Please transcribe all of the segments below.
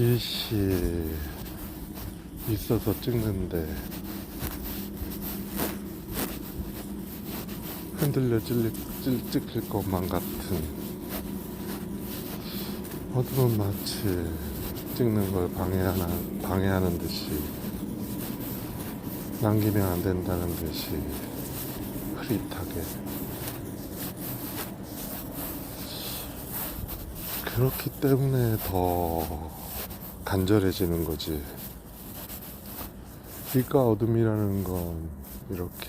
빛이 있어서 찍는데 흔들려 찍힐 것만 같은 어두운 마치 찍는 걸 방해하는 듯이, 남기면 안 된다는 듯이 흐릿하게, 그렇기 때문에 더 간절해지는 거지. 빛과 어둠이라는 건 이렇게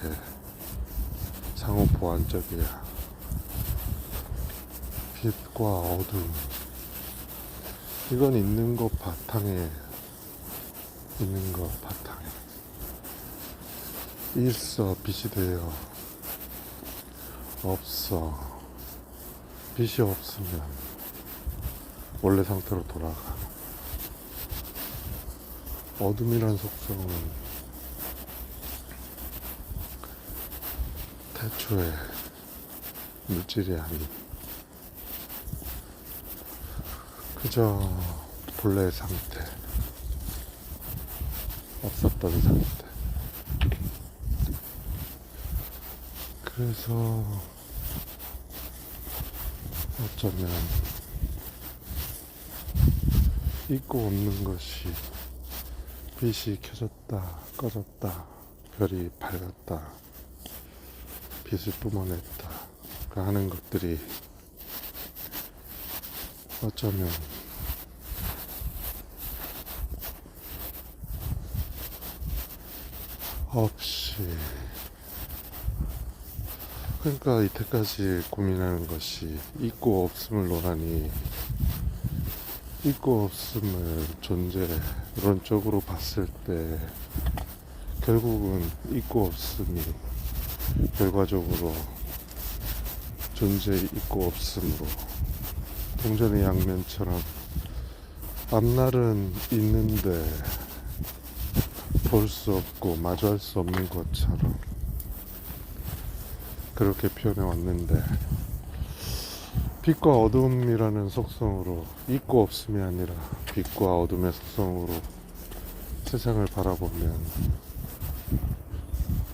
상호 보완적이야. 빛과 어둠, 이건 있는 것 바탕에, 있는 것 바탕에 있어 빛이 되어, 없어 빛이 없으면 원래 상태로 돌아가. 어둠이란 속성은 태초에 물질이 아닌 그저 본래의 상태, 없었던 상태. 그래서 어쩌면 있고 없는 것이, 빛이 켜졌다 꺼졌다, 별이 밝았다, 빛을 뿜어냈다 하는 것들이 어쩌면 없이, 그러니까 이때까지 고민하는 것이 있고 없음을 논하니, 있고 없음을 존재론적으로 봤을 때 결국은 있고 없음이 결과적으로 존재 있고 없음으로, 동전의 양면처럼 앞날은 있는데 볼 수 없고 마주할 수 없는 것처럼 그렇게 표현해 왔는데, 빛과 어둠이라는 속성으로, 있고 없음이 아니라 빛과 어둠의 속성으로 세상을 바라보면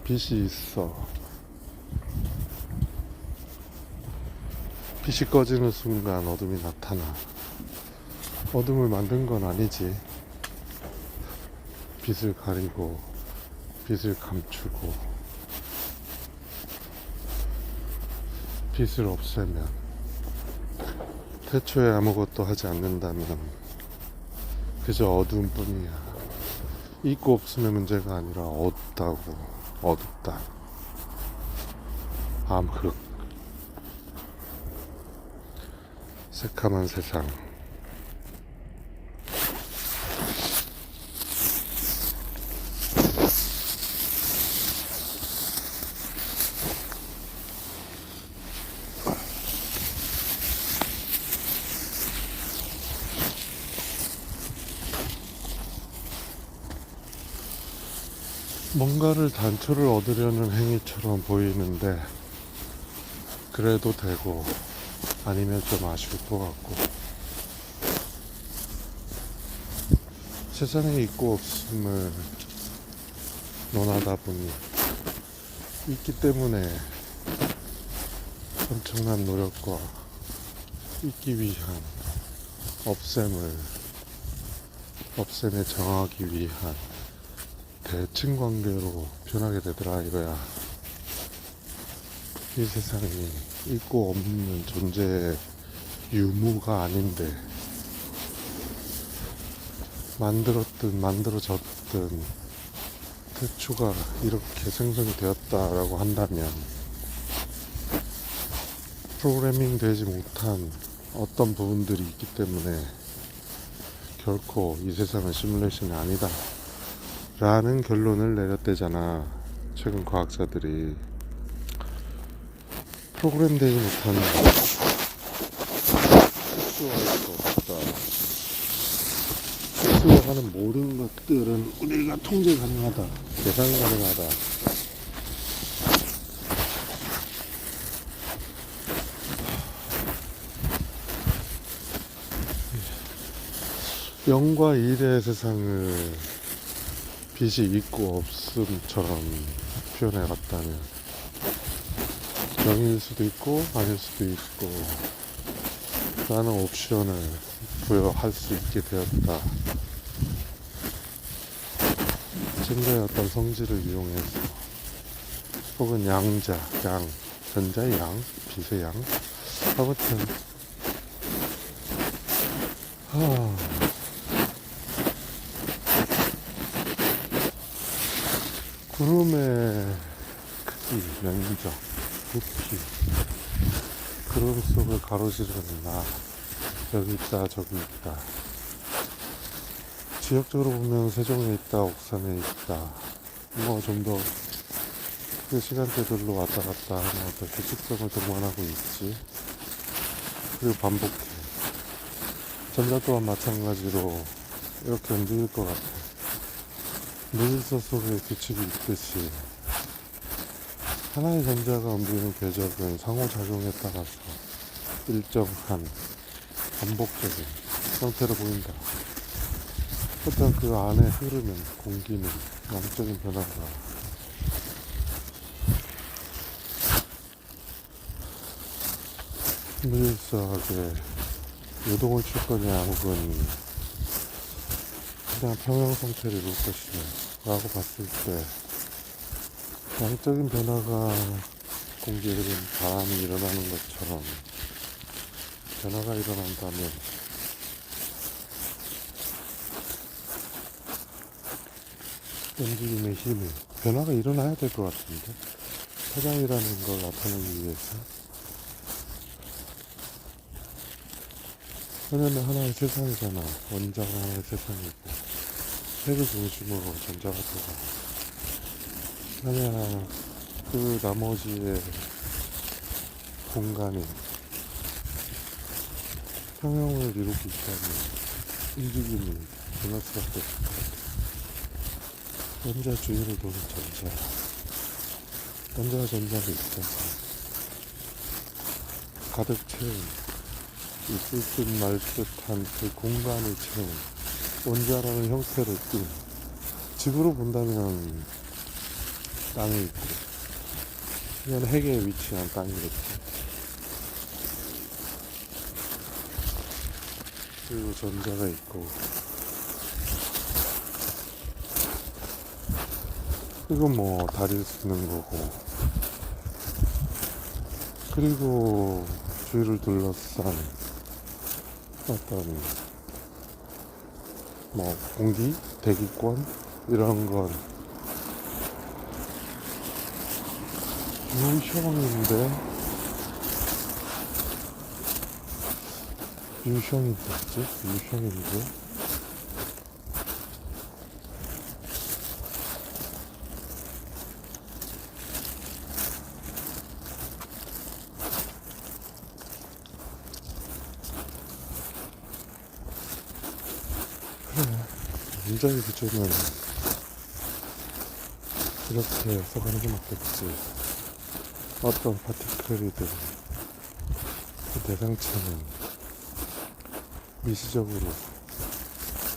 빛이 있어. 빛이 꺼지는 순간 어둠이 나타나. 어둠을 만든 건 아니지. 빛을 가리고 빛을 감추고 빛을 없애면, 태초에 아무것도 하지 않는다면 그저 어둠뿐이야. 있고 없음의 문제가 아니라 없다고, 어둡다, 암흑, 새카만 세상. 뭔가를 단초를 얻으려는 행위처럼 보이는데, 그래도 되고 아니면 좀 아쉬울 것 같고, 세상에 있고 없음을 논하다 보니 있기 때문에 엄청난 노력과 있기 위한 없앰에 정하기 위한 대칭 관계로 변하게 되더라 이거야. 이 세상이 있고 없는 존재의 유무가 아닌데, 만들었든 만들어졌든 태초가 이렇게 생성이 되었다라고 한다면, 프로그래밍 되지 못한 어떤 부분들이 있기 때문에 결코 이 세상은 시뮬레이션이 아니다 라는 결론을 내렸대잖아, 최근 과학자들이. 프로그램 되지 못한 특수화할 수 없다. 특수화하는 모든 것들은 우리가 통제 가능하다, 계산 가능하다. 영과 일의 세상을 빛이 있고 없음처럼 표현해 갔다면 영일 수도 있고 아닐 수도 있고 라는 옵션을 부여할 수 있게 되었다. 전자의 어떤 성질을 이용해서 혹은 양자, 양, 전자의 양, 빛의 양 아무튼 구름의 크기, 면적, 부피 구름 속을 가로지르는 나 여기 있다 저기 있다 지역적으로 보면 세종에 있다 옥산에 있다 뭐 좀 더 그 시간대별로 왔다 갔다 하는 어떤 규칙성을 동반하고 있지. 그리고 반복해. 전자 또한 마찬가지로 이렇게 움직일 것 같아. 물질서 속에 규칙이 있듯이 하나의 전자가 움직이는 궤적은 상호작용에 따라서 일정한 반복적인 형태로 보인다. 어떤 그 안에 흐르는 공기는 양적인 변화가 물질서하게 요동을 칠 거냐 혹은 그냥 평형 상태를 이룰 것이냐 라고 봤을 때 양적인 변화가 공기에 흐르는 바람이 일어나는 것처럼 변화가 일어난다면 움직임의 힘이 변화가 일어나야 될 것 같은데 파장이라는 걸 나타내기 위해서 왜냐면 하나의 세상이잖아. 원자가 하나의 세상이고 핵을 중심으로 전자가 돌아. 만약 그 나머지의 공간이 평형을 이루고 있다면 움직임이 변할 수밖에 없다. 원자 주위를 도는 전자. 원자와 전자가 있어서 가득 채운 있을 듯 말 듯한 그 공간을 채운 원자라는 형태를 띈 지구로 본다면 땅이 있고 이건 핵에 위치한 땅이겠지. 그리고 전자가 있고 이건 뭐 달일 수 있는 거고 그리고 주위를 둘러싼 어떤 뭐 공기, 대기권 이런 건 유형인데 굉장히 기초는 이렇게 써가는 게 맞겠지. 어떤 파티클이든 그 대상체는 미시적으로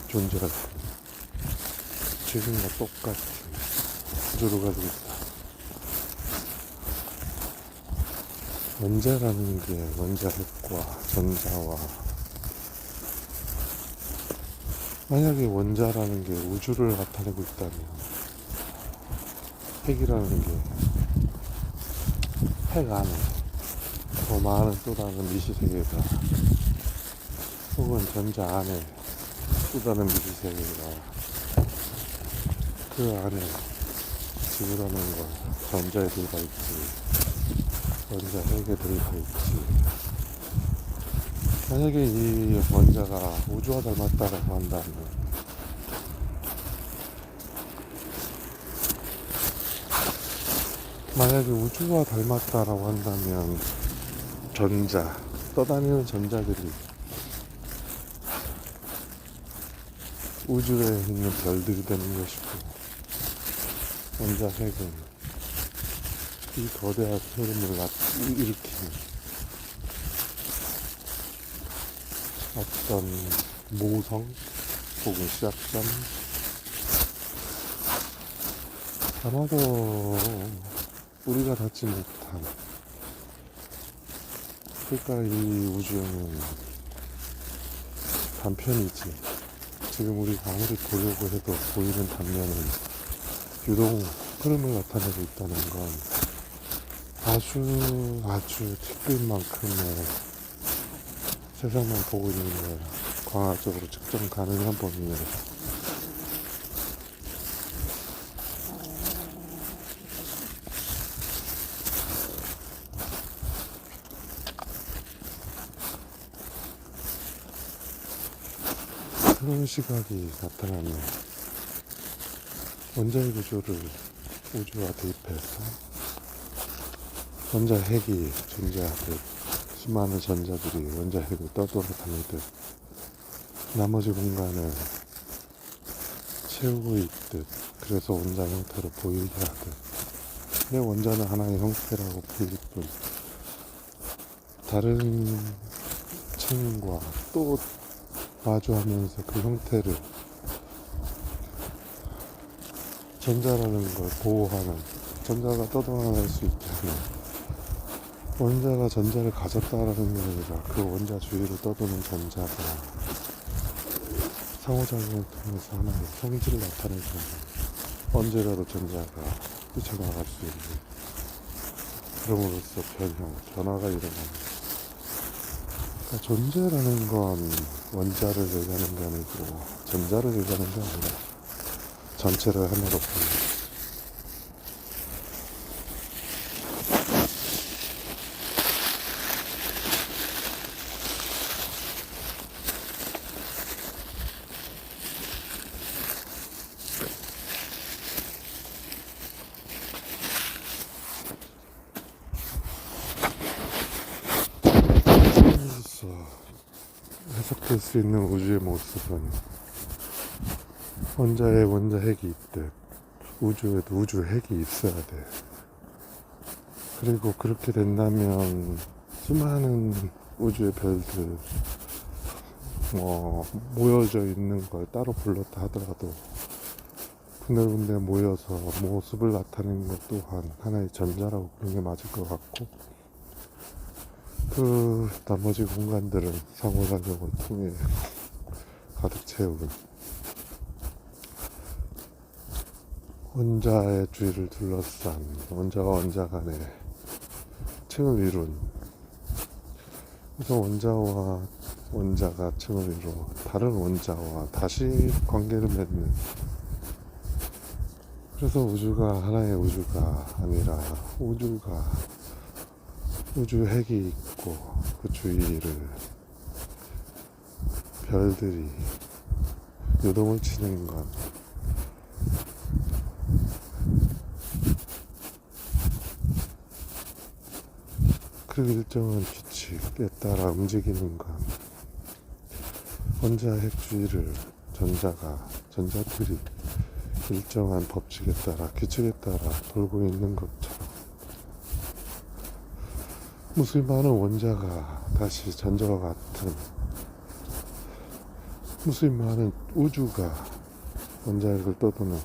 존재하고 지금과 똑같은 구조를 가지고 있다. 원자라는 게 원자핵과 전자와 만약에 원자라는 게 우주를 나타내고 있다면 핵이라는 게 핵 안에 더 많은 또 다른 미시세계가 혹은 전자 안에 또 다른 미시세계가 그 안에 지구라는 건 전자에 들어가 있지 원자 핵에 들어가 있지. 만약에 이 원자가 우주와 닮았다라고 한다면 만약에 우주와 닮았다라고 한다면 전자, 떠다니는 전자들이 우주에 있는 별들이 되는 것이고 원자 핵은 이 거대한 흐름을 일으키는 어떤 모성, 혹은 시작점. 아마도 우리가 닿지 못한, 그러니까 이 우주는 단편이지. 지금 우리가 아무리 보려고 해도 보이는 단면은 유동 흐름을 나타내고 있다는 건 아주 뒷그림 만큼의 세상만 보고 있는 걸 과학적으로 측정 가능한 범위 내에서 그런 시각이 나타나네. 원자의 구조를 우주와 대입해서 원자핵이 존재하듯 수많은 전자들이 원자핵을 떠돌아다니듯 나머지 공간을 채우고 있듯, 그래서 원자 형태로 보이게 하듯, 내 원자는 하나의 형태라고 보일 뿐 다른 층과 또 마주하면서 그 형태를, 전자라는 걸 보호하는, 전자가 떠돌아갈 수 있게 하는, 원자가 전자를 가졌다라는 게 아니라 그 원자 주위를 떠도는 전자가 상호작용을 통해서 하나의 성질을 나타내고 언제라도 전자가 뛰쳐나갈 수 있는, 그럼으로써 변화가 일어나는. 그러니까 존재라는 건 원자를 얘기하는 게 아니고 전자를 얘기하는 게 아니라 전체를 하나로 보는. 해석될 수 있는 우주의 모습은 원자에 원자핵이 있듯 우주에도 우주핵이 있어야 돼. 그리고 그렇게 된다면 수많은 우주의 별들 모여져 있는 걸 따로 불렀다 하더라도 군데군데 모여서 모습을 나타내는 것 또한 하나의 전자라고 부르는 게 맞을 것 같고, 그 나머지 공간들은 상호작용을 통해 가득 채운 원자의 주위를 둘러싼 원자와 원자 간의 층을 이룬, 그래서 원자와 원자가 층을 이루어 다른 원자와 다시 관계를 맺는, 그래서 우주가 하나의 우주가 아니라 우주핵이 있고 그 주위를 별들이 요동을 치는 것, 그 일정한 규칙에 따라 움직이는 것, 원자핵 주위를 전자들이 일정한 법칙에 따라 규칙에 따라 돌고 있는 것처럼 무수히 많은 원자가 다시 전자와 같은, 무수히 많은 우주가 원자핵을 떠도는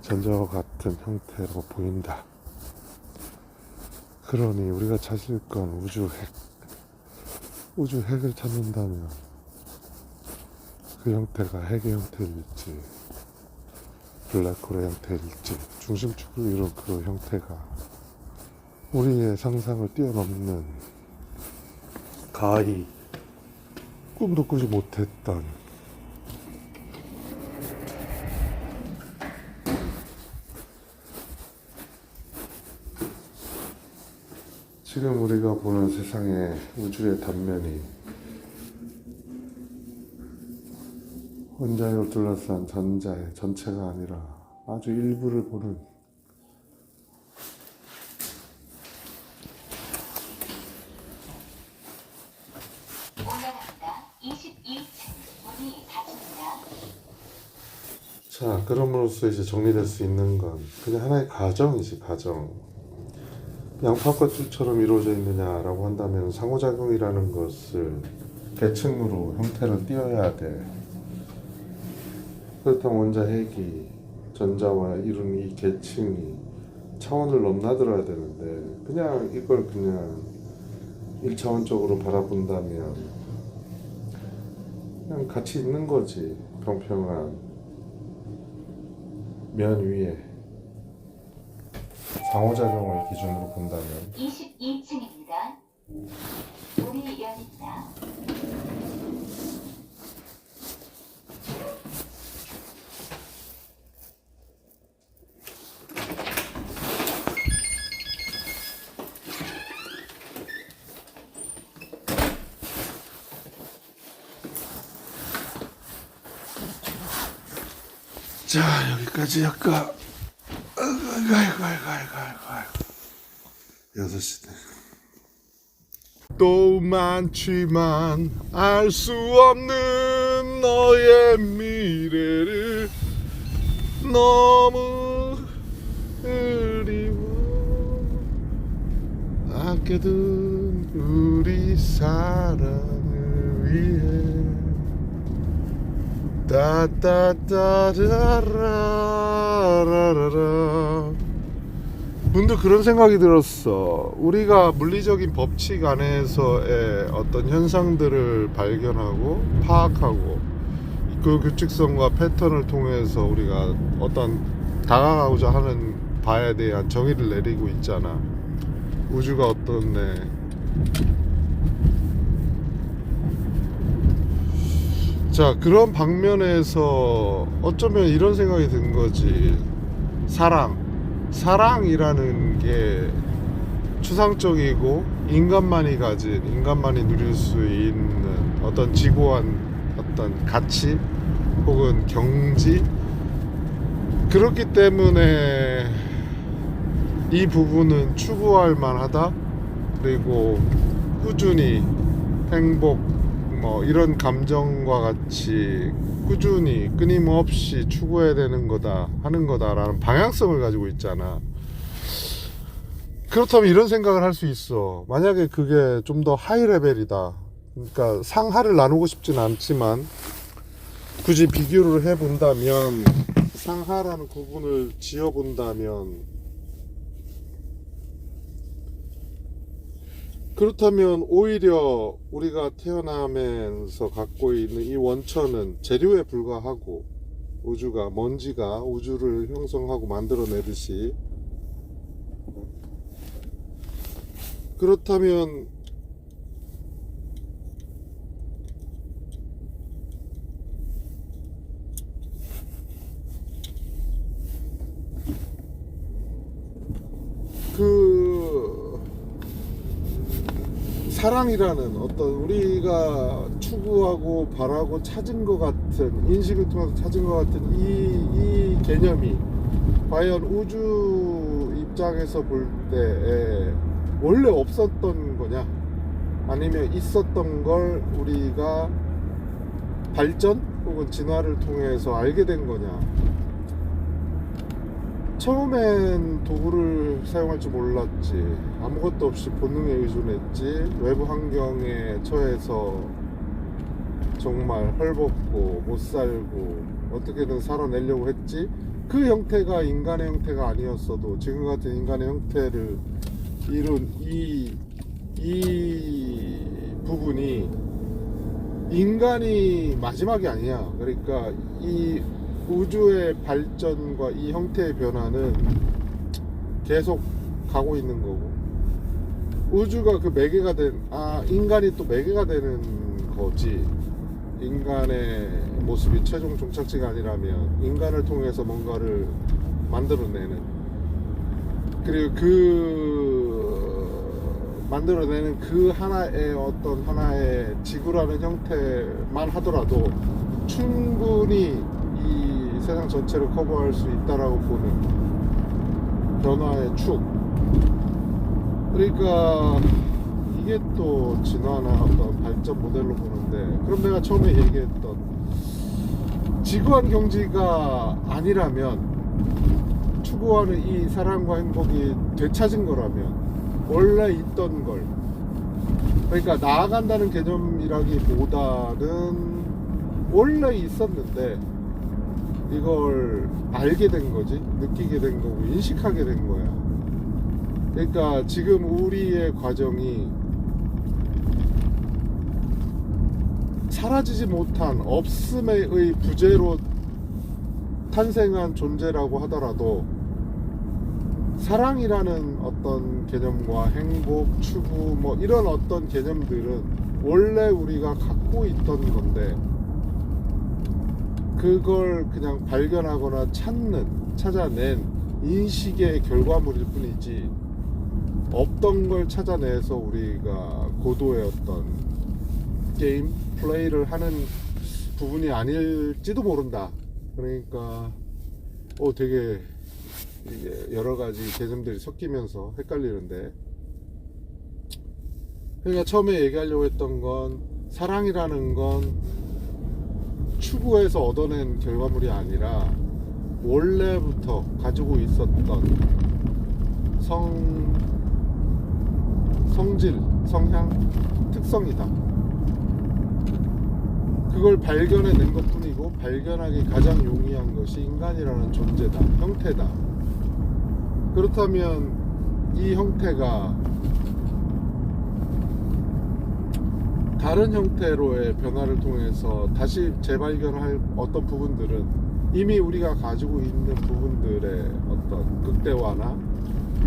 전자와 같은 형태로 보인다. 그러니 우리가 찾을 건 우주핵을 찾는다면 그 형태가 핵의 형태일지 블랙홀의 형태일지, 중심축을 이룬 그 형태가 우리의 상상을 뛰어넘는, 가히 꿈도 꾸지 못했던 지금 우리가 보는 세상의 우주의 단면이 원자를 둘러싼 전자의 전체가 아니라 아주 일부를 보는, 올라갑니다. 22층 문이 닫힙니다. 자, 그럼으로써 이제 정리될 수 있는 건 그냥 하나의 가정이지, 가정. 양파과 줄처럼 이루어져 있느냐라고 한다면 상호작용이라는 것을 계층으로 형태를 띄어야 돼. 그렇다면 원자핵이 전자와 이룬 이 계층이 차원을 넘나들어야 되는데 그냥 이걸 그냥 1차원적으로 바라본다면 그냥 같이 있는 거지. 평평한 면 위에 상호작용을 기준으로 본다면 22층입니다. 문이 열린다. 자 여기까지 아까 아이고 6시네. 또 많지만 알 수 없는 너의 미래를 너무 그리워 아껴둔 우리 사랑을 위해 따따따라라라라. 문득 그런 생각이 들었어. 우리가 물리적인 법칙 안에서의 어떤 현상들을 발견하고 파악하고 그 규칙성과 패턴을 통해서 우리가 어떤 다가가고자 하는 바에 대한 정의를 내리고 있잖아. 우주가 어떻네. 자, 그런 방면에서 어쩌면 이런 생각이 든 거지. 사랑이라는 게 추상적이고 인간만이 누릴 수 있는 어떤 지고한 어떤 가치 혹은 경지, 그렇기 때문에 이 부분은 추구할 만하다. 그리고 꾸준히 행복 뭐 이런 감정과 같이 꾸준히 끊임없이 추구해야 되는 거다 하는 거다라는 방향성을 가지고 있잖아. 그렇다면 이런 생각을 할 수 있어. 만약에 그게 좀 더 하이 레벨이다, 그러니까 상하를 나누고 싶진 않지만 굳이 비교를 해본다면, 상하라는 구분을 지어본다면, 그렇다면 오히려 우리가 태어나면서 갖고 있는 이 원천은 재료에 불과하고, 우주가, 먼지가 우주를 형성하고 만들어내듯이, 그렇다면 그 사랑이라는 어떤 우리가 추구하고 바라고 찾은 것 같은, 인식을 통해서 찾은 것 같은 이 개념이 과연 우주 입장에서 볼 때 원래 없었던 거냐, 아니면 있었던 걸 우리가 발전 혹은 진화를 통해서 알게 된 거냐. 처음엔 도구를 사용할 줄 몰랐지. 아무것도 없이 본능에 의존했지. 외부 환경에 처해서 정말 헐벗고 못 살고 어떻게든 살아내려고 했지. 그 형태가 인간의 형태가 아니었어도 지금 같은 인간의 형태를 이룬 이 부분이 인간이 마지막이 아니야. 그러니까 이 우주의 발전과 이 형태의 변화는 계속 가고 있는 거고, 우주가 그 매개가 인간이 또 매개가 되는 거지. 인간의 모습이 최종 종착지가 아니라면 인간을 통해서 뭔가를 만들어내는, 그리고 만들어내는 그 하나의 어떤 하나의 지구라는 형태만 하더라도 충분히 이 세상 전체를 커버할 수 있다라고 보는 변화의 축. 그러니까 이게 또 진화나 어떤 발전 모델로 보는데, 그럼 내가 처음에 얘기했던 지구한 경지가 아니라면, 추구하는 이 사랑과 행복이 되찾은 거라면, 원래 있던 걸, 그러니까 나아간다는 개념이라기보다는 원래 있었는데 이걸 알게 된 거지, 느끼게 된 거고, 인식하게 된 거야. 그러니까 지금 우리의 과정이 사라지지 못한 없음의 부재로 탄생한 존재라고 하더라도 사랑이라는 어떤 개념과 행복, 추구, 뭐 이런 어떤 개념들은 원래 우리가 갖고 있던 건데, 그걸 그냥 발견하거나 찾아낸 인식의 결과물일 뿐이지, 없던 걸 찾아내서 우리가 고도의 어떤 게임 플레이를 하는 부분이 아닐지도 모른다. 그러니까 되게 이게 여러 가지 개념들이 섞이면서 헷갈리는데, 그러니까 처음에 얘기하려고 했던 건, 사랑이라는 건 추구해서 얻어낸 결과물이 아니라 원래부터 가지고 있었던 성질, 성향, 특성이다. 그걸 발견해낸 것 뿐이고, 발견하기 가장 용이한 것이 인간이라는 존재다, 형태다. 그렇다면 이 형태가 다른 형태로의 변화를 통해서 다시 재발견할 어떤 부분들은 이미 우리가 가지고 있는 부분들의 어떤 극대화나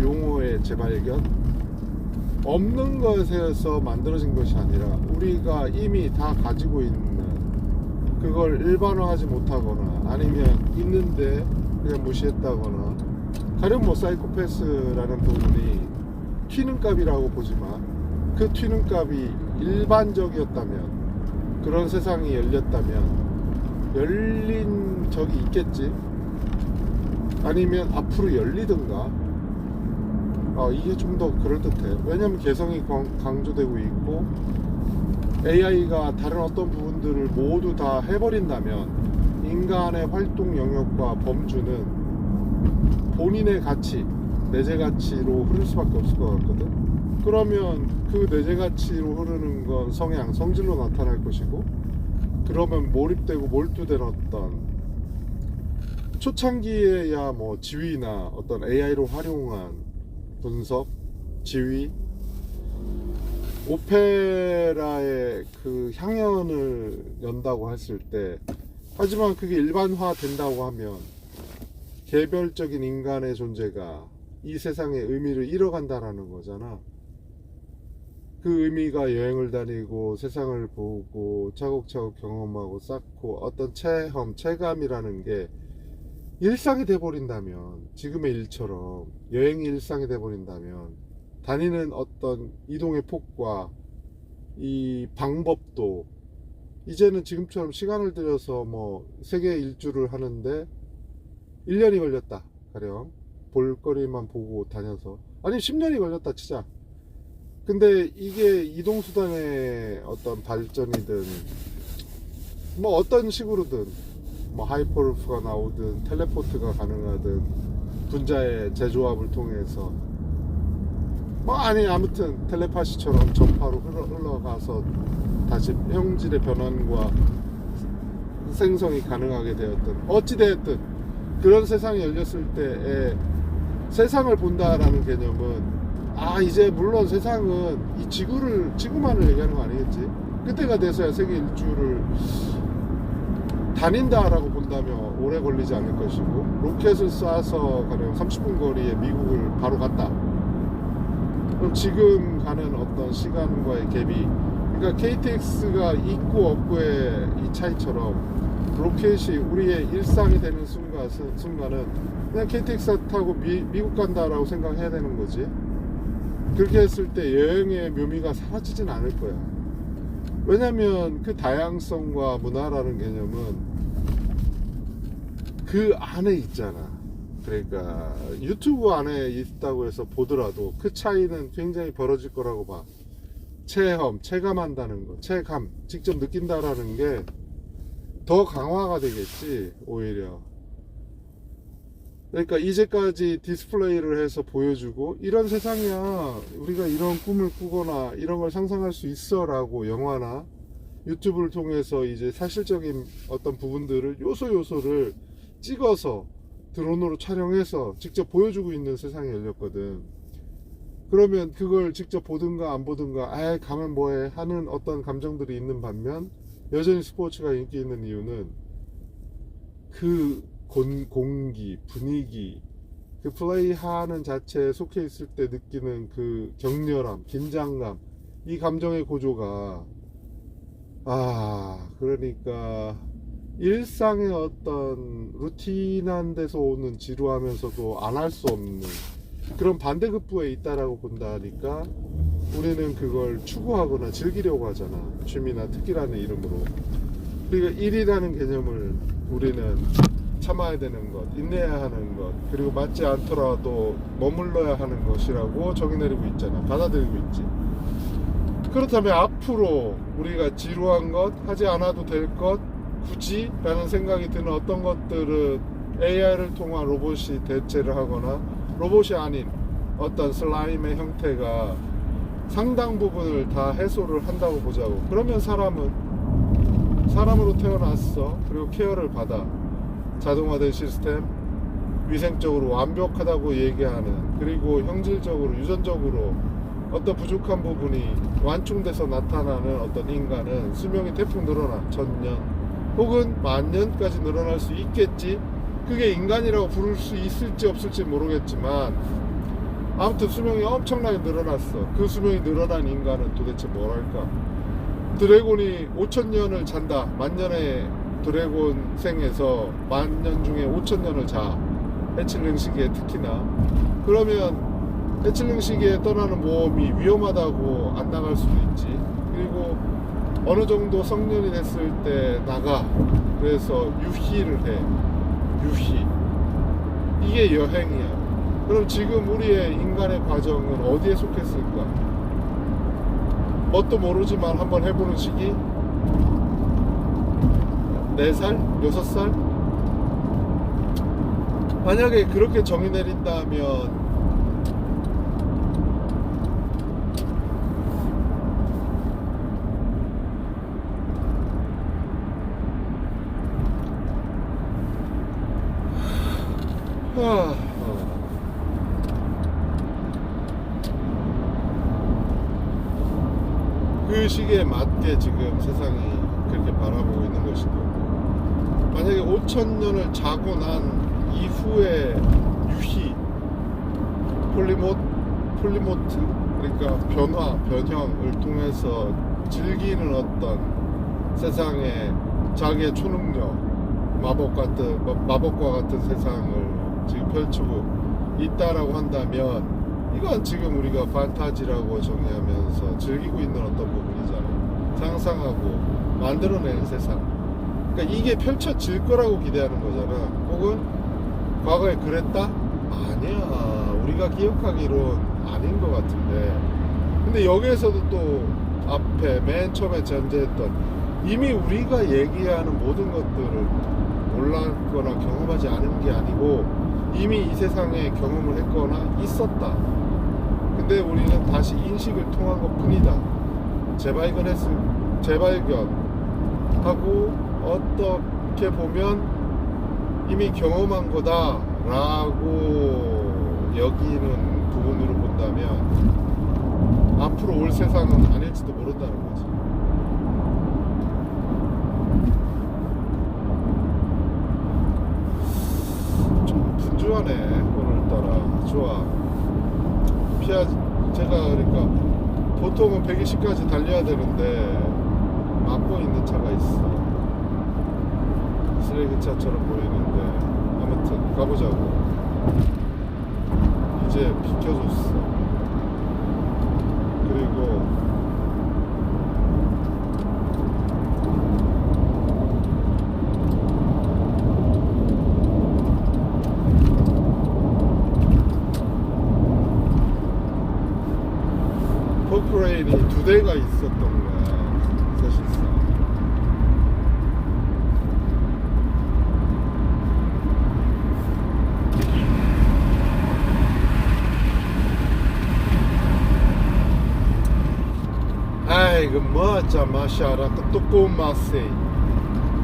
용어의 재발견, 없는 것에서 만들어진 것이 아니라 우리가 이미 다 가지고 있는, 그걸 일반화하지 못하거나 아니면 있는데 그냥 무시했다거나, 가령 뭐 사이코패스라는 부분이 튀는 값이라고 보지만, 그 튀는 값이 일반적이었다면, 그런 세상이 열렸다면 열린 적이 있겠지. 아니면 앞으로 열리든가. 이게 좀 더 그럴듯해. 왜냐면 개성이 강조되고 있고, AI가 다른 어떤 부분들을 모두 다 해버린다면 인간의 활동 영역과 범주는 본인의 가치, 내재 가치로 흐를 수밖에 없을 것 같거든. 그러면 그 내재 가치로 흐르는 건 성향, 성질로 나타날 것이고, 그러면 몰입되고 몰두된 어떤 초창기에야 뭐 지위나 어떤 AI로 활용한 분석, 지위, 오페라의 그 향연을 연다고 했을 때, 하지만 그게 일반화 된다고 하면 개별적인 인간의 존재가 이 세상의 의미를 잃어간다라는 거잖아. 그 의미가 여행을 다니고 세상을 보고 차곡차곡 경험하고 쌓고 어떤 체험, 체감이라는 게 일상이 돼버린다면, 지금의 일처럼 여행이 일상이 돼버린다면, 다니는 어떤 이동의 폭과 이 방법도 이제는 지금처럼 시간을 들여서 뭐 세계 일주를 하는데 1년이 걸렸다, 가령 볼거리만 보고 다녀서, 아니 10년이 걸렸다 치자. 근데 이게 이동수단의 어떤 발전이든 뭐 어떤 식으로든, 뭐 하이퍼루프가 나오든 텔레포트가 가능하든 분자의 재조합을 통해서 아무튼 텔레파시처럼 전파로 흘러가서 다시 형질의 변환과 생성이 가능하게 되었든, 어찌되었든 그런 세상이 열렸을 때에 세상을 본다라는 개념은, 이제 물론 세상은 이 지구만을 얘기하는 거 아니겠지. 그때가 돼서야 세계 일주를 다닌다라고 본다면 오래 걸리지 않을 것이고, 로켓을 쏴서 가령 30분 거리에 미국을 바로 갔다. 그럼 지금 가는 어떤 시간과의 갭이, 그러니까 KTX가 있고 없고의 이 차이처럼 로켓이 우리의 일상이 되는 순간은 그냥 KTX 타고 미국 간다라고 생각해야 되는 거지. 그렇게 했을 때 여행의 묘미가 사라지진 않을 거야. 왜냐면 그 다양성과 문화라는 개념은 그 안에 있잖아. 그러니까 유튜브 안에 있다고 해서 보더라도 그 차이는 굉장히 벌어질 거라고 봐. 체감한다는 거, 직접 느낀다라는 게 더 강화가 되겠지, 오히려. 그러니까 이제까지 디스플레이를 해서 보여주고, 이런 세상이야, 우리가 이런 꿈을 꾸거나 이런 걸 상상할 수 있어 라고 영화나 유튜브를 통해서 이제 사실적인 어떤 부분들을, 요소를 찍어서 드론으로 촬영해서 직접 보여주고 있는 세상이 열렸거든. 그러면 그걸 직접 보든가 안 보든가 아예 가면 뭐해 하는 어떤 감정들이 있는 반면, 여전히 스포츠가 인기 있는 이유는 그 공기, 분위기, 그 플레이 하는 자체에 속해 있을 때 느끼는 그 격렬함, 긴장감, 이 감정의 고조가, 그러니까 일상의 어떤 루틴한 데서 오는 지루하면서도 안 할 수 없는 그런 반대급부에 있다라고 본다니까, 우리는 그걸 추구하거나 즐기려고 하잖아. 취미나 특기라는 이름으로. 그러니까 일이라는 개념을 우리는 참아야 되는 것, 인내해야 하는 것, 그리고 맞지 않더라도 머물러야 하는 것이라고 정의 내리고 있잖아. 받아들이고 있지. 그렇다면 앞으로 우리가 지루한 것, 하지 않아도 될 것, 굳이? 라는 생각이 드는 어떤 것들은 AI를 통한 로봇이 대체를 하거나, 로봇이 아닌 어떤 슬라임의 형태가 상당 부분을 다 해소를 한다고 보자고. 그러면 사람으로 태어났어. 그리고 케어를 받아. 자동화된 시스템, 위생적으로 완벽하다고 얘기하는, 그리고 형질적으로, 유전적으로 어떤 부족한 부분이 완충돼서 나타나는 어떤 인간은 수명이 대폭 늘어나. 1000년 혹은 10,000년까지 늘어날 수 있겠지. 그게 인간이라고 부를 수 있을지 없을지 모르겠지만 아무튼 수명이 엄청나게 늘어났어. 그 수명이 늘어난 인간은 도대체 뭘 할까? 드래곤이 5,000년을 잔다. 만년의 드래곤 생에서 10,000년 중에 5,000년을 자. 해칠링 시기에 특히나. 그러면 해칠링 시기에 떠나는 모험이 위험하다고 안 나갈 수도 있지. 그리고 어느 정도 성년이 됐을 때 나가. 그래서 유희를 해. 유희. 이게 여행이야. 그럼 지금 우리의 인간의 과정은 어디에 속했을까? 뭣도 모르지만 한번 해보는 시기? 4살? 6살? 만약에 그렇게 정의 내린다면 그 시기에 맞게 지금 세상이 그렇게 바라보고 있는 것이고, 만약에 5,000년을 자고 난 이후에 유희, 폴리모트, 그러니까 변형을 통해서 즐기는 어떤 세상의 자기의 초능력, 마법과 같은 세상을 지금 펼치고 있다라고 한다면, 이건 지금 우리가 판타지라고 정의하면서 즐기고 있는 어떤 부분이잖아. 상상하고 만들어내는 세상. 그러니까 이게 펼쳐질 거라고 기대하는 거잖아. 혹은 과거에 그랬다? 아니야. 우리가 기억하기론 아닌 것 같은데. 근데 여기에서도 또 앞에 맨 처음에 전제했던, 이미 우리가 얘기하는 모든 것들을 몰랐거나 경험하지 않은 게 아니고 이미 이 세상에 경험을 했거나 있었다. 근데 우리는 다시 인식을 통한 것 뿐이다. 재발견하고 어떻게 보면 이미 경험한 거다 라고 여기는 부분으로 본다면 앞으로 올 세상은 아닐지도 모른다는 거지. 좀 분주하네 오늘따라. 좋아. 제가 그러니까 보통은 120까지 달려야 되는데 막고 있는 차가 있어. 쓰레기차처럼 보이는데 아무튼 가보자고. 이제 비켜줬어. 그리고 포크레인이 2대가 있었던 거야, 사실상. 아이고 뭐자 마샤라 또 꼬마세.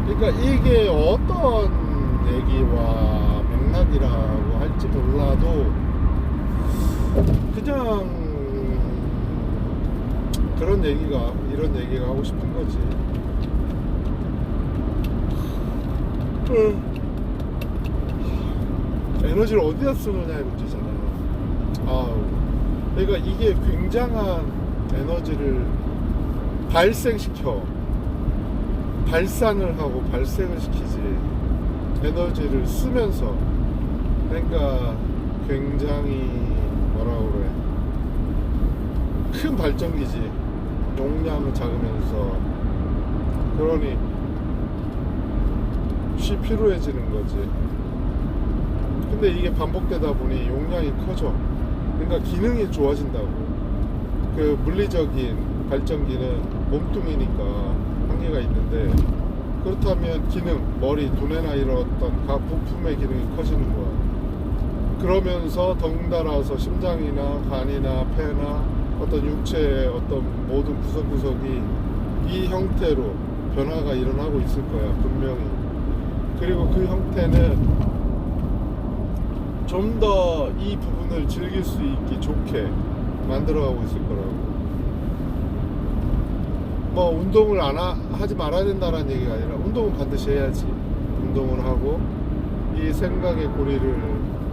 그러니까 이게 어떤 얘기와 맥락이라고 할지 몰라도 그냥 그런 얘기가 이런 얘기가 하고 싶은 거지. 에너지를 어디다 쓰느냐의 문제잖아. 그러니까 이게 굉장한 에너지를 발산을 하고 발생을 시키지. 에너지를 쓰면서. 그러니까 굉장히 뭐라고 그래, 큰 발전기지. 용량은 작으면서. 그러니 쉬 피로해지는 거지. 근데 이게 반복되다 보니 용량이 커져. 그러니까 기능이 좋아진다고. 그 물리적인 발전기는 몸뚱이니까 한계가 있는데, 그렇다면 기능, 머리, 두뇌나 이런 어떤 각 부품의 기능이 커지는 거야. 그러면서 덩달아서 심장이나 간이나 폐나 어떤 육체의 어떤 모든 구석구석이 이 형태로 변화가 일어나고 있을 거야, 분명히. 그리고 그 형태는 좀 더 이 부분을 즐길 수 있기 좋게 만들어가고 있을 거라고. 뭐 운동을 하지 말아야 된다는 얘기가 아니라 운동은 반드시 해야지. 운동을 하고 이 생각의 고리를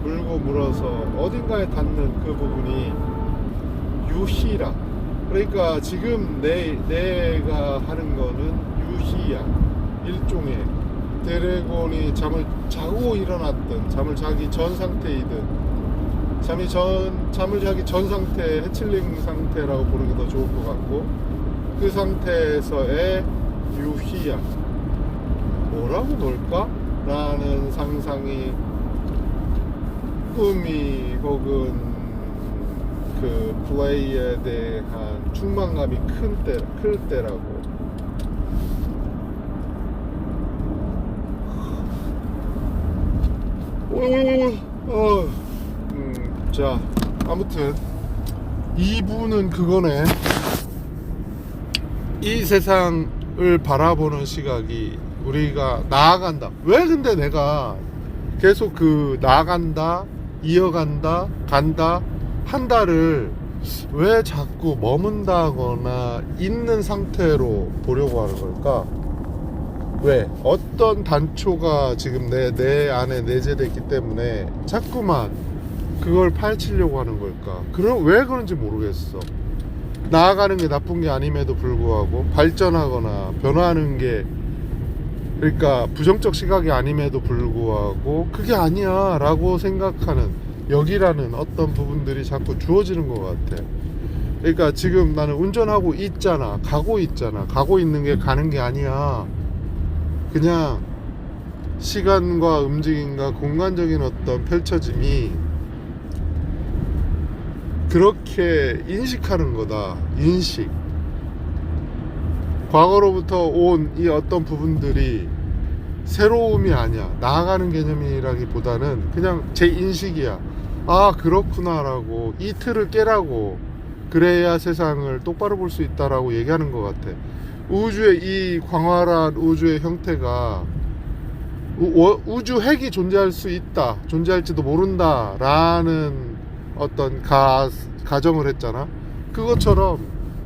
물고 물어서 어딘가에 닿는 그 부분이 유희라. 그러니까 지금 내가 하는 거는 유희야. 일종의 드래곤이 잠을 자고 일어났든 잠을 자기 전 상태이든 잠을 자기 전 상태, 해칠링 상태라고 보는 게 더 좋을 것 같고, 그 상태에서의 유희야. 뭐라고 놀까? 라는 상상이, 꿈이 혹은 그 플레이에 대한 충만감이 클 때라고. 자, 아무튼 이분은 그거네. 이 세상을 바라보는 시각이, 우리가 나아간다. 왜 근데 내가 계속 그 나아간다, 이어간다, 간다, 한다를 왜 자꾸 머문다거나 있는 상태로 보려고 하는 걸까? 왜? 어떤 단초가 지금 내 안에 내재됐기 때문에 자꾸만 그걸 파헤치려고 하는 걸까? 왜 그런지 모르겠어. 나아가는 게 나쁜 게 아님에도 불구하고, 발전하거나 변화하는 게, 그러니까 부정적 시각이 아님에도 불구하고 그게 아니야 라고 생각하는 여기라는 어떤 부분들이 자꾸 주어지는 것 같아. 그러니까 지금 나는 운전하고 있잖아, 가고 있잖아. 가고 있는 게 가는 게 아니야. 그냥 시간과 움직임과 공간적인 어떤 펼쳐짐이 그렇게 인식하는 거다. 인식. 과거로부터 온 이 어떤 부분들이 새로움이 아니야. 나아가는 개념이라기보다는 그냥 제 인식이야. 아, 그렇구나 라고, 이 틀을 깨라고, 그래야 세상을 똑바로 볼 수 있다라고 얘기하는 것 같아. 우주의 이 광활한 우주의 형태가 우주 핵이 존재할 수 있다, 존재할지도 모른다 라는 어떤 가정을 했잖아. 그것처럼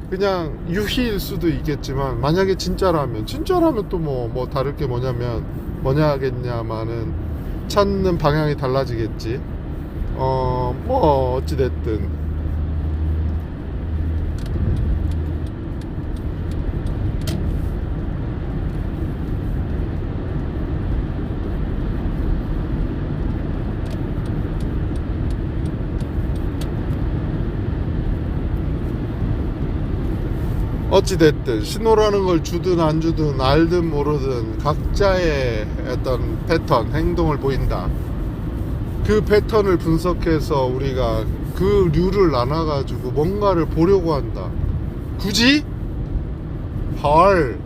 그냥 유희일 수도 있겠지만, 만약에 진짜라면 또 뭐 다를 게 뭐냐겠냐마는 찾는 방향이 달라지겠지. 뭐 어찌됐든 어찌됐든 신호라는 걸 주든 안 주든, 알든 모르든 각자의 어떤 패턴, 행동을 보인다. 그 패턴을 분석해서 우리가 그 류를 나눠가지고 뭔가를 보려고 한다. 굳이? 헐,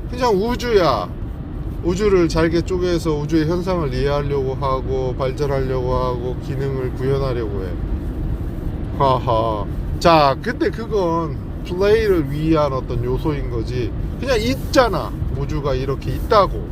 그냥 우주야. 우주를 잘게 쪼개서 우주의 현상을 이해하려고 하고, 발전하려고 하고, 기능을 구현하려고 해. 하하. 자, 근데 그건 플레이를 위한 어떤 요소인 거지. 그냥 있잖아, 우주가 이렇게 있다고.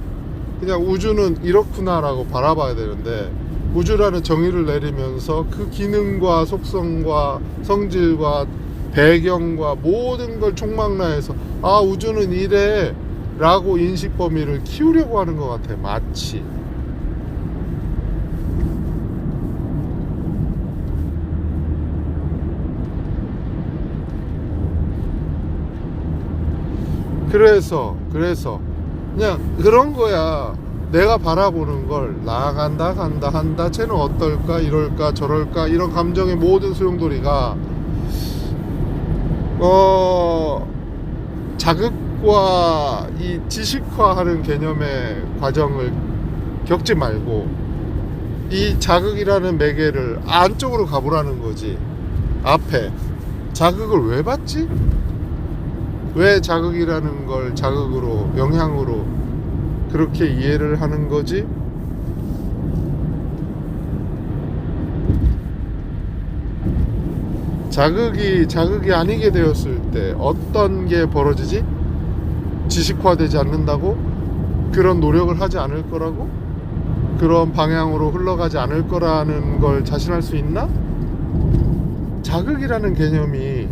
그냥 우주는 이렇구나라고 바라봐야 되는데, 우주라는 정의를 내리면서 그 기능과 속성과 성질과 배경과 모든 걸 총망라해서 아 우주는 이래 라고 인식 범위를 키우려고 하는 것 같아. 마치 그래서 그냥 그런 거야. 내가 바라보는 걸 나간다 간다 한다 쟤는 어떨까 이럴까 저럴까 이런 감정의 모든 소용돌이가 자극과 이 지식화하는 개념의 과정을 겪지 말고 이 자극이라는 매개를 안쪽으로 가보라는 거지. 앞에 자극을 왜 받지? 왜 자극이라는 걸 자극으로 영향으로 그렇게 이해를 하는 거지? 자극이 아니게 되었을 때 어떤 게 벌어지지? 지식화되지 않는다고? 그런 노력을 하지 않을 거라고? 그런 방향으로 흘러가지 않을 거라는 걸 자신할 수 있나? 자극이라는 개념이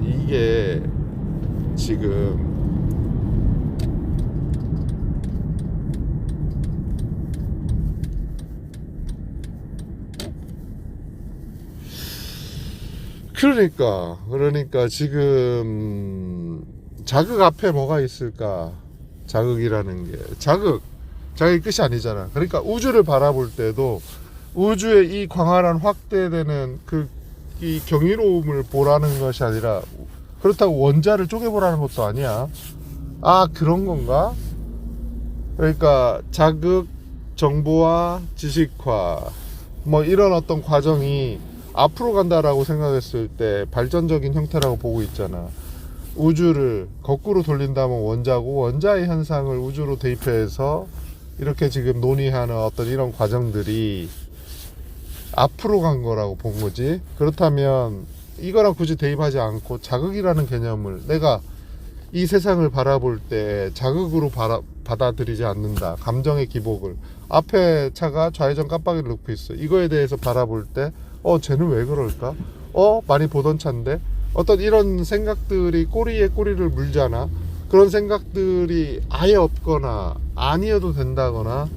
이게 지금 그러니까 지금 자극 앞에 뭐가 있을까? 자극이라는 게 자극이 끝이 아니잖아. 그러니까 우주를 바라볼 때도 우주의 이 광활한 확대되는 이 경이로움을 보라는 것이 아니라 그렇다고 원자를 쪼개보라는 것도 아니야. 그런 건가? 그러니까 자극, 정보화, 지식화 뭐 이런 어떤 과정이 앞으로 간다라고 생각했을 때 발전적인 형태라고 보고 있잖아. 우주를 거꾸로 돌린다면 원자고 원자의 현상을 우주로 대입해서 이렇게 지금 논의하는 어떤 이런 과정들이 앞으로 간 거라고 본 거지. 그렇다면 이거랑 굳이 대입하지 않고 자극이라는 개념을 내가 이 세상을 바라볼 때 자극으로 받아들이지 않는다. 감정의 기복을 앞에 차가 좌회전 깜빡이를 놓고 있어. 이거에 대해서 바라볼 때 쟤는 왜 그럴까? 많이 보던 차인데 어떤 이런 생각들이 꼬리에 꼬리를 물잖아. 그런 생각들이 아예 없거나 아니어도 된다거나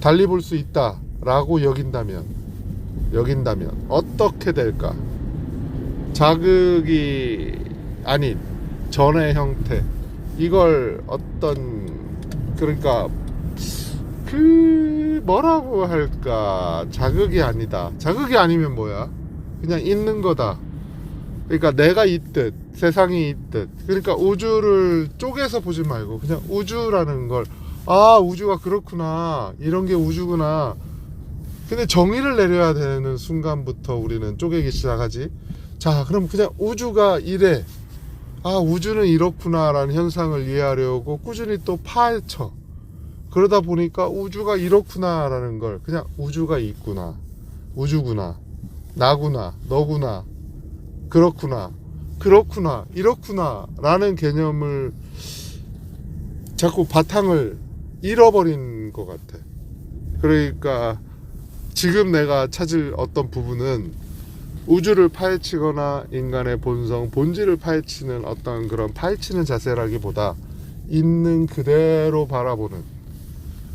달리 볼 수 있다 라고 여긴다면 어떻게 될까? 자극이 아닌 전의 형태, 이걸 그러니까 뭐라고 할까? 자극이 아니다. 자극이 아니면 뭐야? 그냥 있는 거다. 그러니까 내가 있듯 세상이 있듯. 그러니까 우주를 쪼개서 보지 말고 그냥 우주라는 걸 우주가 그렇구나, 이런 게 우주구나. 근데 정의를 내려야 되는 순간부터 우리는 쪼개기 시작하지. 자, 그럼 그냥 우주가 이래, 우주는 이렇구나 라는 현상을 이해하려고 꾸준히 또 파헤쳐. 그러다 보니까 우주가 이렇구나 라는 걸 그냥 우주가 있구나, 우주구나, 나구나, 너구나, 그렇구나, 이렇구나 라는 개념을 자꾸 바탕을 잃어버린 것 같아. 그러니까 지금 내가 찾을 어떤 부분은 우주를 파헤치거나 인간의 본성, 본질을 파헤치는 어떤 그런 파헤치는 자세라기보다 있는 그대로 바라보는,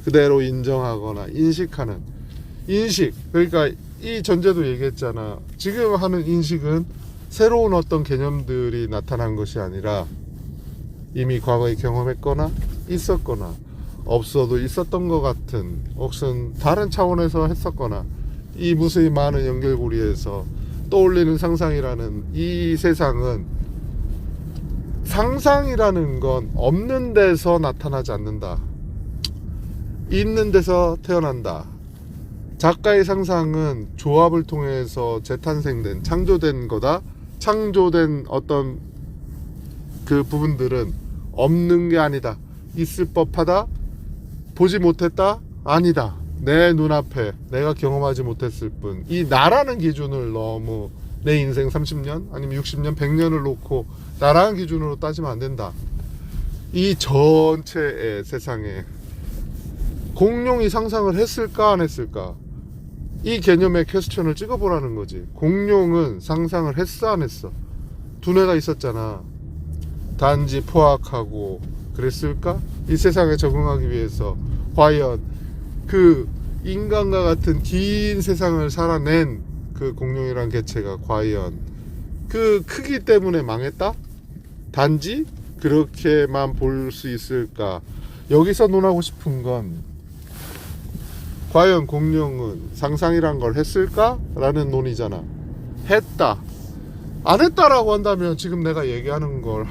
그대로 인정하거나 인식하는 인식. 그러니까 이 전제도 얘기했잖아. 지금 하는 인식은 새로운 어떤 개념들이 나타난 것이 아니라 이미 과거에 경험했거나 있었거나 없어도 있었던 것 같은, 혹은 다른 차원에서 했었거나 이 무수히 많은 연결고리에서 떠올리는 상상이라는 이 세상은, 상상이라는 건 없는 데서 나타나지 않는다. 있는 데서 태어난다. 작가의 상상은 조합을 통해서 재탄생된, 창조된 거다. 창조된 어떤 그 부분들은 없는 게 아니다. 있을 법하다. 보지 못했다. 아니다. 내 눈앞에 내가 경험하지 못했을 뿐. 이 나라는 기준을 너무 내 인생 30년 아니면 60년 100년을 놓고 나라는 기준으로 따지면 안 된다. 이 전체의 세상에 공룡이 상상을 했을까 안 했을까? 이 개념의 퀘스천을 찍어보라는 거지. 공룡은 상상을 했어 안 했어? 두뇌가 있었잖아. 단지 포악하고 그랬을까? 이 세상에 적응하기 위해서 과연 그 인간과 같은 긴 세상을 살아낸 그 공룡이란 개체가 과연 그 크기 때문에 망했다? 단지 그렇게만 볼 수 있을까? 여기서 논하고 싶은 건 과연 공룡은 상상이란 걸 했을까? 라는 논의잖아. 했다. 안 했다라고 한다면 지금 내가 얘기하는 걸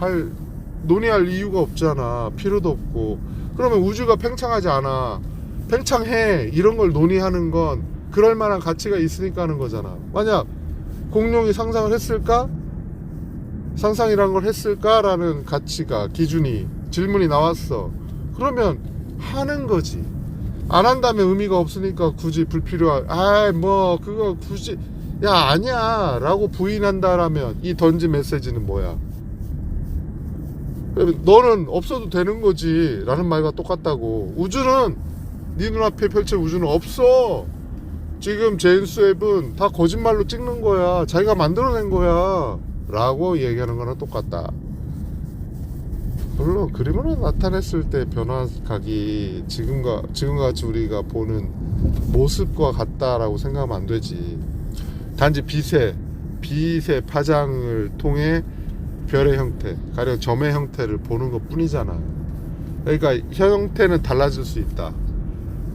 논의할 이유가 없잖아. 필요도 없고. 그러면 우주가 팽창하지 않아. 팽창해. 이런 걸 논의하는 건 그럴 만한 가치가 있으니까 하는 거잖아. 만약 공룡이 상상을 했을까? 상상이란 걸 했을까? 라는 가치가, 기준이, 질문이 나왔어. 그러면 하는 거지. 안 한다면 의미가 없으니까 굳이 그거 굳이, 야, 아니야. 라고 부인한다라면 이 던진 메시지는 뭐야? 너는 없어도 되는 거지. 라는 말과 똑같다고. 우주는, 네 눈앞에 펼칠 우주는 없어. 지금 제임스 웹은 다 거짓말로 찍는 거야. 자기가 만들어낸 거야. 라고 얘기하는 거랑 똑같다. 물론 그림으로 나타냈을 때 변화각이 지금과 같이 우리가 보는 모습과 같다라고 생각하면 안 되지. 단지 빛의 파장을 통해 별의 형태, 가령 점의 형태를 보는 것 뿐이잖아. 그러니까 형태는 달라질 수 있다.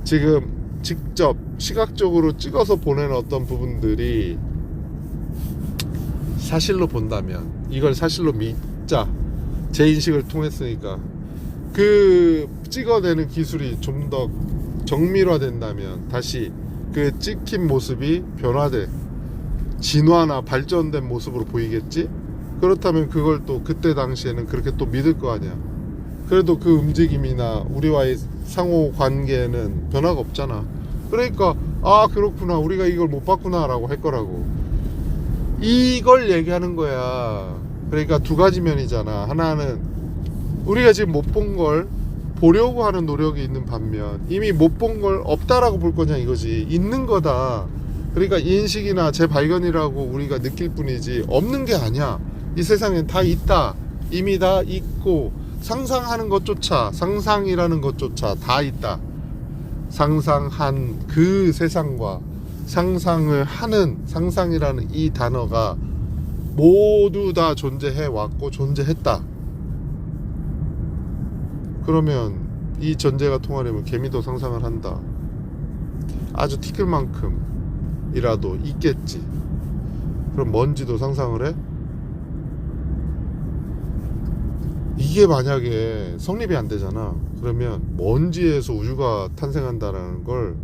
지금 직접 시각적으로 찍어서 보내는 어떤 부분들이 사실로 본다면, 이걸 사실로 믿자. 제 인식을 통했으니까 그 찍어내는 기술이 좀 더 정밀화된다면 다시 그 찍힌 모습이 변화돼 진화나 발전된 모습으로 보이겠지. 그렇다면 그걸 또 그때 당시에는 그렇게 또 믿을 거 아니야. 그래도 그 움직임이나 우리와의 상호 관계는 변화가 없잖아. 그러니까 아, 그렇구나, 우리가 이걸 못 봤구나 라고 할 거라고. 이걸 얘기하는 거야. 그러니까 두 가지 면이잖아. 하나는 우리가 지금 못 본 걸 보려고 하는 노력이 있는 반면, 이미 못 본 걸 없다라고 볼 거냐 이거지. 있는 거다. 그러니까 인식이나 재발견이라고 우리가 느낄 뿐이지 없는 게 아니야. 이 세상엔 다 있다. 이미 다 있고, 상상하는 것조차, 상상이라는 것조차 다 있다. 상상한 그 세상과 상상을 하는, 상상이라는 이 단어가 모두 다 존재해 왔고 존재했다. 그러면 이 전제가 통하려면 개미도 상상을 한다. 아주 티끌만큼이라도 있겠지. 그럼 먼지도 상상을 해? 이게 만약에 성립이 안 되잖아. 그러면 먼지에서 우주가 탄생한다라는 걸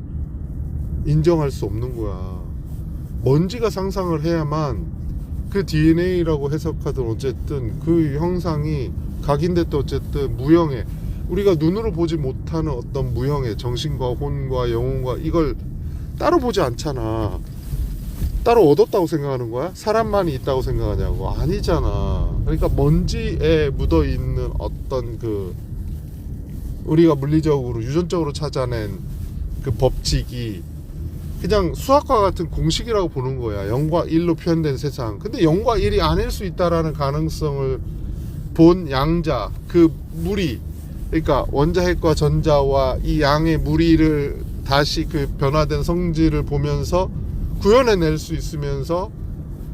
인정할 수 없는 거야. 먼지가 상상을 해야만 그 DNA라고 해석하든 어쨌든 그 형상이 각인됐든 어쨌든 무형의, 우리가 눈으로 보지 못하는 어떤 무형의 정신과 혼과 영혼과 이걸 따로 보지 않잖아. 따로 얻었다고 생각하는 거야? 사람만이 있다고 생각하냐고? 아니잖아. 그러니까 먼지에 묻어있는 어떤 그 우리가 물리적으로 유전적으로 찾아낸 그 법칙이 그냥 수학과 같은 공식이라고 보는 거야. 0과 1로 표현된 세상. 근데 0과 1이 아닐 수 있다라는 가능성을 본 양자, 그 무리, 그러니까 원자핵과 전자와 이 양의 무리를 다시 그 변화된 성질을 보면서 구현해낼 수 있으면서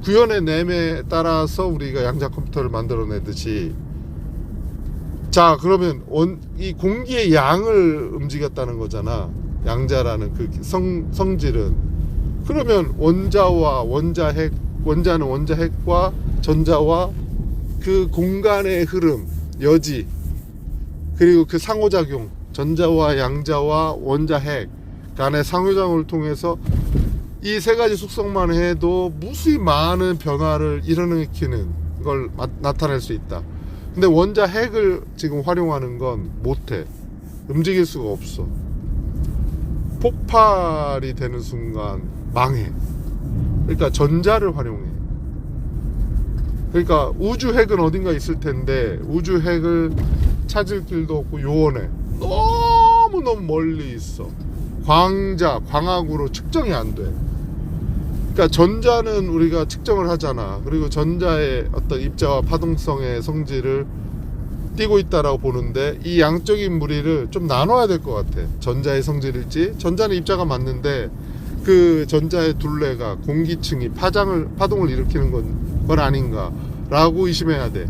구현해냄에 따라서 우리가 양자 컴퓨터를 만들어내듯이, 자, 그러면 이 공기의 양을 움직였다는 거잖아. 양자라는 그 성질은. 그러면 원자와 원자핵, 원자는 원자핵과 전자와 그 공간의 흐름, 여지, 그리고 그 상호작용, 전자와 양자와 원자핵 간의 상호작용을 통해서 이 세 가지 속성만 해도 무수히 많은 변화를 일으키는 걸 나타낼 수 있다. 근데 원자핵을 지금 활용하는 건 못해. 움직일 수가 없어. 폭발이 되는 순간 망해. 그러니까 전자를 활용해. 그러니까 우주 핵은 어딘가 있을 텐데 우주 핵을 찾을 길도 없고 요원해. 너무너무 멀리 있어. 광학으로 측정이 안 돼. 그러니까 전자는 우리가 측정을 하잖아. 그리고 전자의 어떤 입자와 파동성의 성질을 띄고 있다라고 보는데, 이 양적인 무리를 좀 나눠야 될 것 같아. 전자의 성질일지, 전자는 입자가 맞는데 그 전자의 둘레가 공기층이 파동을 일으키는 건 아닌가 라고 의심해야 돼.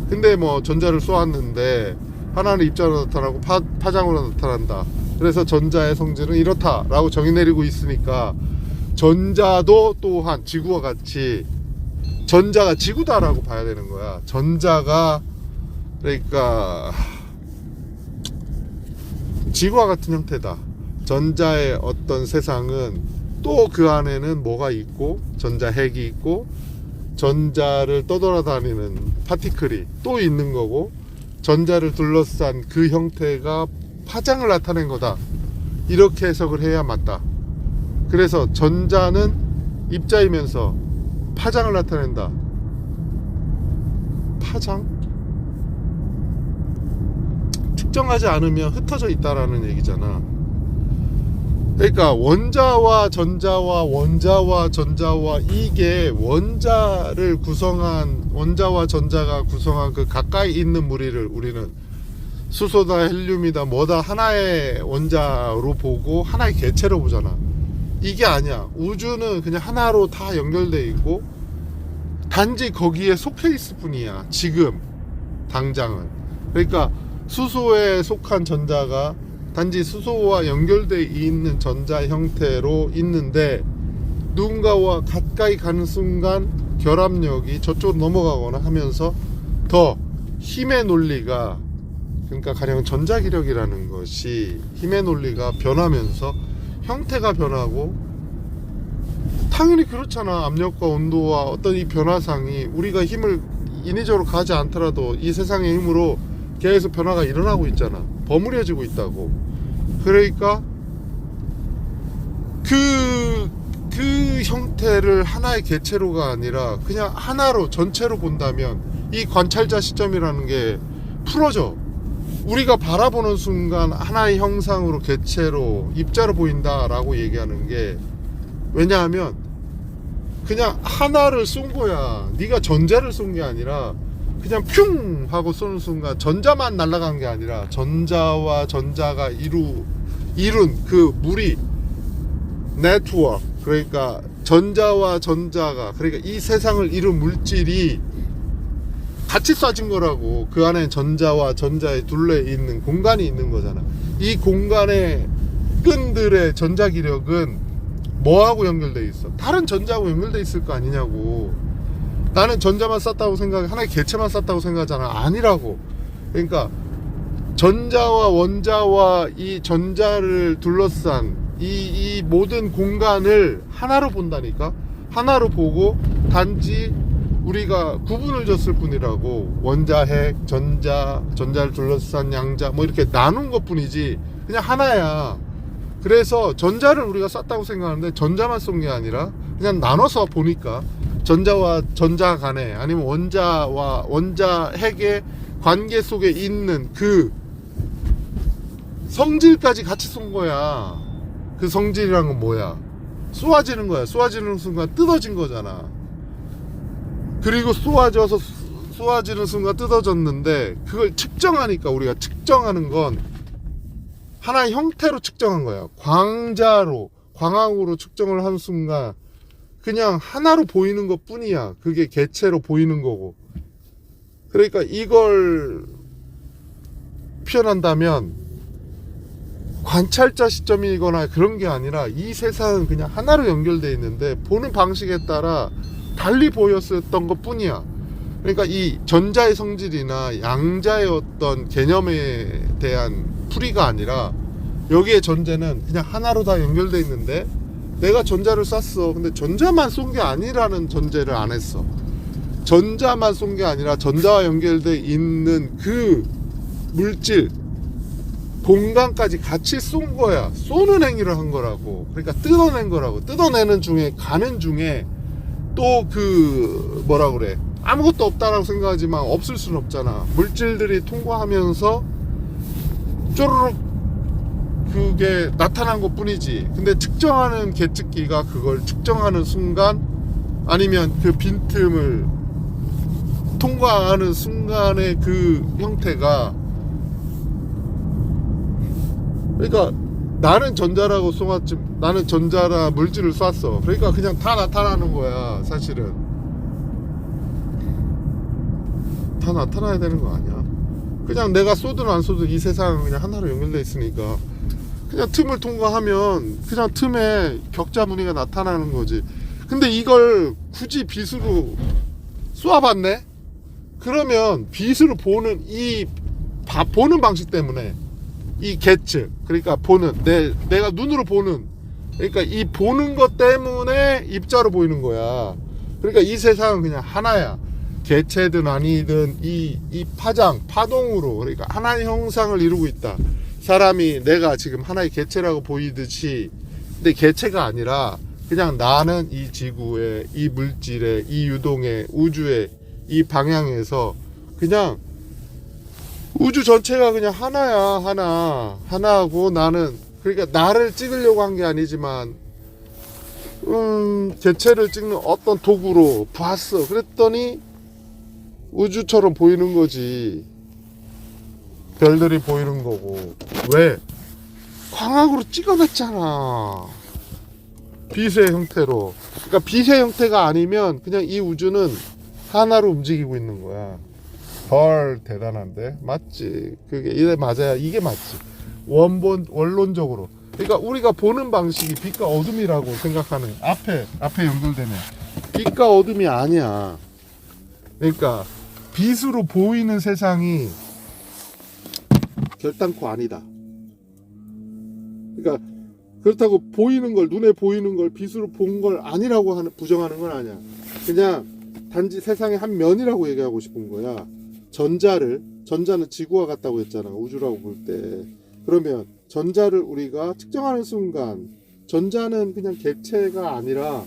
근데 뭐 전자를 쏘았는데 하나는 입자로 나타나고 파장으로 나타난다. 그래서 전자의 성질은 이렇다 라고 정의 내리고 있으니까, 전자도 또한 지구와 같이 전자가 지구다라고 봐야 되는 거야. 전자가 그러니까 지구와 같은 형태다. 전자의 어떤 세상은 또 그 안에는 뭐가 있고, 전자 핵이 있고, 전자를 떠돌아다니는 파티클이 또 있는 거고, 전자를 둘러싼 그 형태가 파장을 나타낸 거다. 이렇게 해석을 해야 맞다. 그래서 전자는 입자이면서 파장을 나타낸다. 파장? 측정하지 않으면 흩어져 있다라는 얘기잖아. 그러니까 원자와 전자와 이게 원자와 전자가 구성한 그 가까이 있는 무리를 우리는 수소다 헬륨이다 뭐다 하나의 원자로 보고 하나의 개체로 보잖아. 이게 아니야. 우주는 그냥 하나로 다 연결돼 있고 단지 거기에 속해 있을 뿐이야. 지금 당장은. 그러니까 수소에 속한 전자가 단지 수소와 연결되어 있는 전자 형태로 있는데, 누군가와 가까이 가는 순간 결합력이 저쪽으로 넘어가거나 하면서 더 힘의 논리가, 그러니까 가령 전자기력이라는 것이 힘의 논리가 변하면서 형태가 변하고, 당연히 그렇잖아. 압력과 온도와 어떤 이 변화상이 우리가 힘을 인위적으로 가지 않더라도 이 세상의 힘으로 계속 변화가 일어나고 있잖아. 버무려지고 있다고. 그러니까 그 형태를 하나의 개체로가 아니라 그냥 하나로 전체로 본다면 이 관찰자 시점이라는 게 풀어져. 우리가 바라보는 순간 하나의 형상으로, 개체로, 입자로 보인다라고 얘기하는 게, 왜냐하면 그냥 하나를 쏜 거야. 네가 전자를 쏜 게 아니라 그냥 퓨 하고 쏘는 순간 전자만 날아간 게 아니라 전자와 전자가 이룬 그 무리 네트워크, 그러니까 전자와 전자가, 그러니까 이 세상을 이룬 물질이 같이 쏴진 거라고. 그 안에 전자와 전자의 둘레에 있는 공간이 있는 거잖아. 이 공간의 끈들의 전자기력은 뭐하고 연결돼 있어? 다른 전자하고 연결돼 있을 거 아니냐고. 나는 전자만 쐈다고 생각해. 하나의 개체만 쐈다고 생각하잖아. 아니라고. 그러니까 전자와 원자와 이 전자를 둘러싼 이 모든 공간을 하나로 본다니까. 하나로 보고 단지 우리가 구분을 줬을 뿐이라고. 원자, 핵, 전자를 둘러싼 양자 뭐 이렇게 나눈 것 뿐이지 그냥 하나야. 그래서 전자를 우리가 쐈다고 생각하는데 전자만 쏜 게 아니라 그냥 나눠서 보니까 전자와 전자 간에, 아니면 원자와 원자 핵의 관계 속에 있는 그 성질까지 같이 쏜 거야. 그 성질이란 건 뭐야? 쏘아지는 거야. 쏘아지는 순간 뜯어진 거잖아. 그리고 쏘아지는 순간 뜯어졌는데, 그걸 측정하니까, 우리가 측정하는 건 하나의 형태로 측정한 거야. 광학으로 측정을 하는 순간 그냥 하나로 보이는 것 뿐이야. 그게 개체로 보이는 거고. 그러니까 이걸 표현한다면 관찰자 시점이거나 그런 게 아니라 이 세상은 그냥 하나로 연결되어 있는데 보는 방식에 따라 달리 보였었던 것 뿐이야. 그러니까 이 전자의 성질이나 양자의 어떤 개념에 대한 풀이가 아니라, 여기에 전제는 그냥 하나로 다 연결되어 있는데 내가 전자를 쐈어. 근데 전자만 쏜 게 아니라는 전제를 안 했어. 전자만 쏜 게 아니라 전자와 연결되어 있는 그 물질, 공간까지 같이 쏜 거야. 쏘는 행위를 한 거라고. 그러니까 뜯어낸 거라고. 뜯어내는 중에, 가는 중에 또 그 뭐라 그래, 아무것도 없다라고 생각하지만 없을 수는 없잖아. 물질들이 통과하면서 쪼르륵 그게 나타난 것 뿐이지. 근데 측정하는 계측기가 그걸 측정하는 순간 아니면 그 빈틈을 통과하는 순간의 그 형태가, 그러니까 나는 전자라고 쏘았지, 나는 전자라 물질을 쐈어. 그러니까 그냥 다 나타나는 거야. 사실은 다 나타나야 되는 거 아니야. 그냥 내가 쏘든 안 쏘든 이 세상은 그냥 하나로 연결돼 있으니까 그냥 틈을 통과하면 그냥 틈에 격자 무늬가 나타나는 거지. 근데 이걸 굳이 빛으로 쏘아봤네? 그러면 빛으로 보는 보는 방식 때문에 이 계측, 그러니까 보는 내가 눈으로 보는, 그러니까 이 보는 것 때문에 입자로 보이는 거야. 그러니까 이 세상은 그냥 하나야. 개체든 아니든 이 파동으로, 그러니까 하나의 형상을 이루고 있다. 사람이 내가 지금 하나의 개체라고 보이듯이, 근데 개체가 아니라 그냥 나는 이 지구의 이 물질의 이 유동의 우주의 이 방향에서 그냥 우주 전체가 그냥 하나야. 하나하고 나는, 그러니까 나를 찍으려고 한 게 아니지만 개체를 찍는 어떤 도구로 봤어. 그랬더니 우주처럼 보이는 거지. 별들이 보이는 거고. 왜? 광학으로 찍어냈잖아. 빛의 형태로. 그러니까 빛의 형태가 아니면 그냥 이 우주는 하나로 움직이고 있는 거야. 헐, 대단한데? 맞지? 그게 이래 맞아야 이게 맞지. 원론적으로. 그러니까 우리가 보는 방식이 빛과 어둠이라고 생각하는, 앞에 연결되면 빛과 어둠이 아니야. 그러니까 빛으로 보이는 세상이 결단코 아니다. 그러니까 그렇다고 보이는 걸, 눈에 보이는 걸 빛으로 본 걸 아니라고 부정하는 건 아니야. 그냥 단지 세상의 한 면이라고 얘기하고 싶은 거야. 전자는 지구와 같다고 했잖아. 우주라고 볼 때. 그러면 전자를 우리가 측정하는 순간 전자는 그냥 객체가 아니라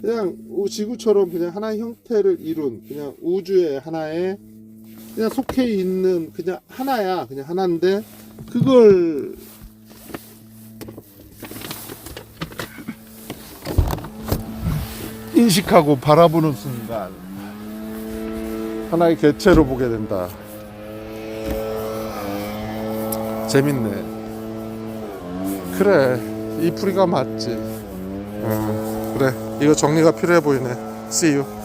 그냥 지구처럼 그냥 하나의 형태를 이룬 그냥 우주의 하나의 그냥 속해 있는 그냥 하나야. 그냥 하나인데 그걸 인식하고 바라보는 순간 하나의 개체로 보게 된다. 재밌네. 그래, 이 풀이가 맞지. 그래, 이거 정리가 필요해 보이네. See you.